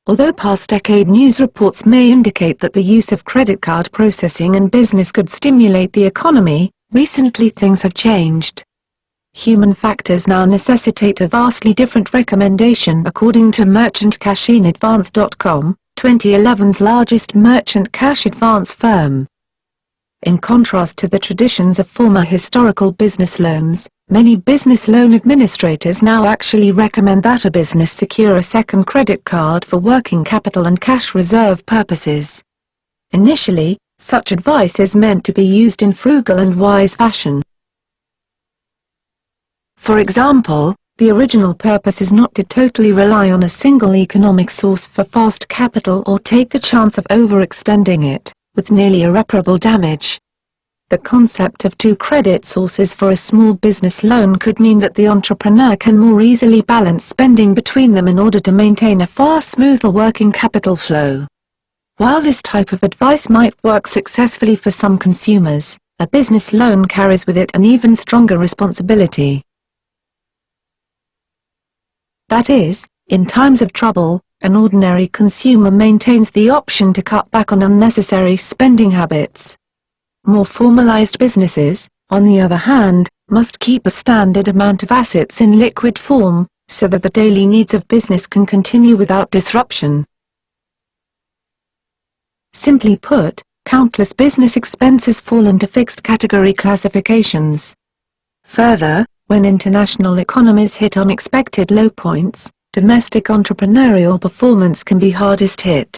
Although past decade news reports may indicate that the use of credit card processing in business could stimulate the economy, recently things have changed. Human factors now necessitate a vastly different recommendation according to merchantcashinadvance.com, 2011's largest merchant cash advance firm. In contrast to the traditions of former historical business loans, many business loan administrators now actually recommend that a business secure a second credit card for working capital and cash reserve purposes. Initially, such advice is meant to be used in frugal and wise fashion. For example, the original purpose is not to totally rely on a single economic source for fast capital or take the chance of overextending it, with nearly irreparable damage. The concept of two credit sources for a small business loan could mean that the entrepreneur can more easily balance spending between them in order to maintain a far smoother working capital flow. While this type of advice might work successfully for some consumers, a business loan carries with it an even stronger responsibility. That is, in times of trouble, an ordinary consumer maintains the option to cut back on unnecessary spending habits. More formalized businesses, on the other hand, must keep a standard amount of assets in liquid form, so that the daily needs of business can continue without disruption. Simply put, countless business expenses fall into fixed category classifications. Further, when international economies hit unexpected low points, domestic entrepreneurial performance can be hardest hit.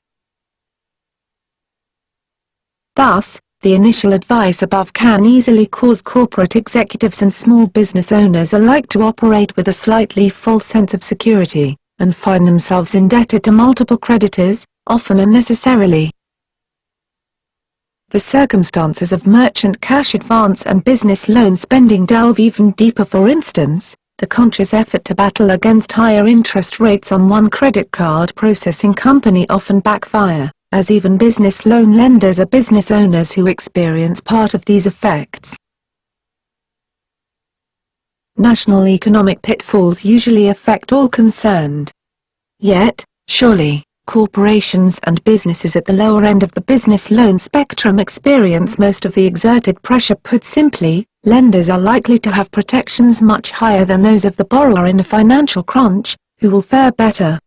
Thus, the initial advice above can easily cause corporate executives and small business owners alike to operate with a slightly false sense of security, and find themselves indebted to multiple creditors, often unnecessarily. The circumstances of merchant cash advance and business loan spending delve even deeper. For instance, the conscious effort to battle against higher interest rates on one credit card processing company often backfire, as even business loan lenders are business owners who experience part of these effects. National economic pitfalls usually affect all concerned. Yet, surely, corporations and businesses at the lower end of the business loan spectrum experience most of the exerted pressure. Put simply, lenders are likely to have protections much higher than those of the borrower in a financial crunch, who will fare better.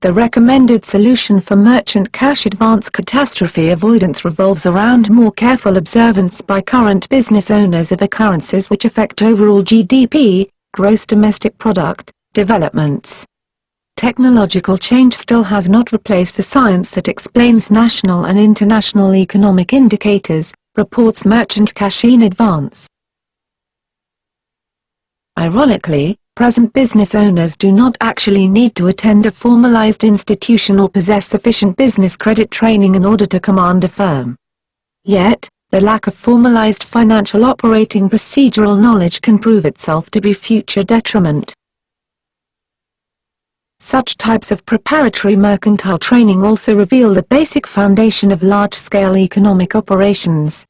The recommended solution for merchant cash advance catastrophe avoidance revolves around more careful observance by current business owners of occurrences which affect overall GDP, gross domestic product, developments. Technological change still has not replaced the science that explains national and international economic indicators, reports Merchant Cash Advance. Ironically, present business owners do not actually need to attend a formalized institution or possess sufficient business credit training in order to command a firm. Yet, the lack of formalized financial operating procedural knowledge can prove itself to be future detriment. Such types of preparatory mercantile training also reveal the basic foundation of large-scale economic operations.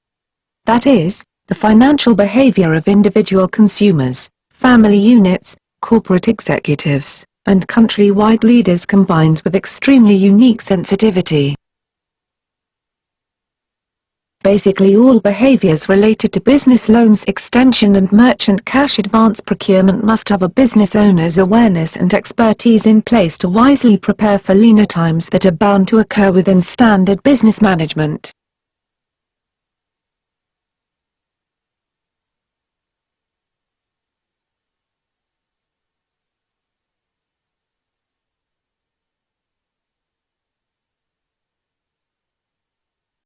That is, the financial behavior of individual consumers, family units, corporate executives, and country-wide leaders combines with extremely unique sensitivity. Basically all behaviors related to business loans extension and merchant cash advance procurement must have a business owner's awareness and expertise in place to wisely prepare for leaner times that are bound to occur within standard business management.